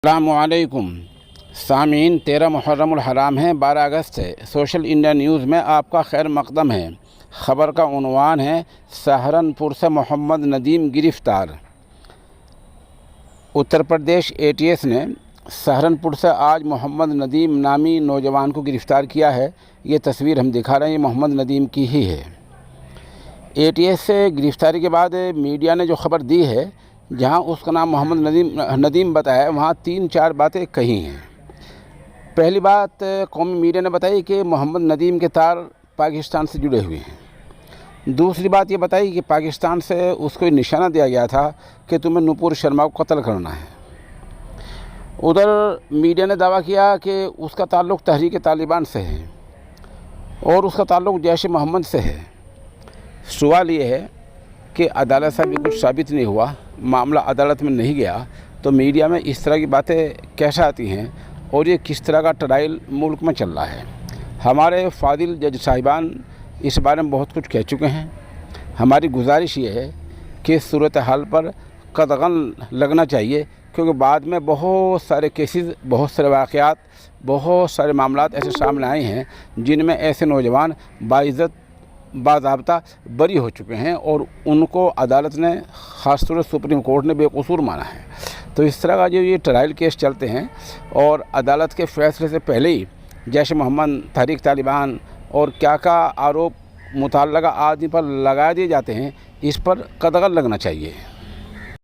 अस्सलामुअलैकुम सामीन 13 मुहर्रमुल हराम है 12 अगस्त है। सोशल इंडिया न्यूज़ में आपका खैर मकदम है। ख़बर का उन्वान है सहारनपुर से मोहम्मद नदीम गिरफ़्तार। उत्तर प्रदेश एटीएस ने सहारनपुर से आज मोहम्मद नदीम नामी नौजवान को गिरफ़्तार किया है। ये तस्वीर हम दिखा रहे हैं, ये मोहम्मद नदीम की ही है। एटीएस से गिरफ़्तारी के बाद मीडिया ने जो ख़बर दी है, जहां उसका नाम मोहम्मद नदीम बताया, वहां 3-4 बातें कही हैं। पहली बात कौमी मीडिया ने बताई कि मोहम्मद नदीम के तार पाकिस्तान से जुड़े हुए हैं। दूसरी बात ये बताई कि पाकिस्तान से उसको निशाना दिया गया था कि तुम्हें नुपुर शर्मा को कत्ल करना है। उधर मीडिया ने दावा किया कि उसका ताल्लुक़ तहरीक तालिबान से है और उसका ताल्लुक़ जैश मोहम्मद से है। सवाल ये है कि अदालत से भी कुछ साबित नहीं हुआ, मामला अदालत में नहीं गया, तो मीडिया में इस तरह की बातें कैसे आती हैं और ये किस तरह का ट्रायल मुल्क में चल रहा है। हमारे फादिल जज साहिबान इस बारे में बहुत कुछ कह चुके हैं। हमारी गुजारिश ये है कि सूरत हाल पर कदगन लगना चाहिए, क्योंकि बाद में बहुत सारे केसेस, बहुत सारे वाक़यात, बहुत सारे मामलात ऐसे सामने आए हैं जिनमें ऐसे नौजवान बाइज़्ज़त बाज़ाब्ता बरी हो चुके हैं और उनको अदालत ने, ख़ास तौर से सुप्रीम कोर्ट ने बेकसूर माना है। तो इस तरह का जो ये ट्रायल केस चलते हैं और अदालत के फ़ैसले से पहले ही जैश मोहम्मद, तहरीक तालिबान और क्या आरोप मुतल्लका आदमी पर लगा दिए जाते हैं, इस पर कदगन लगना चाहिए।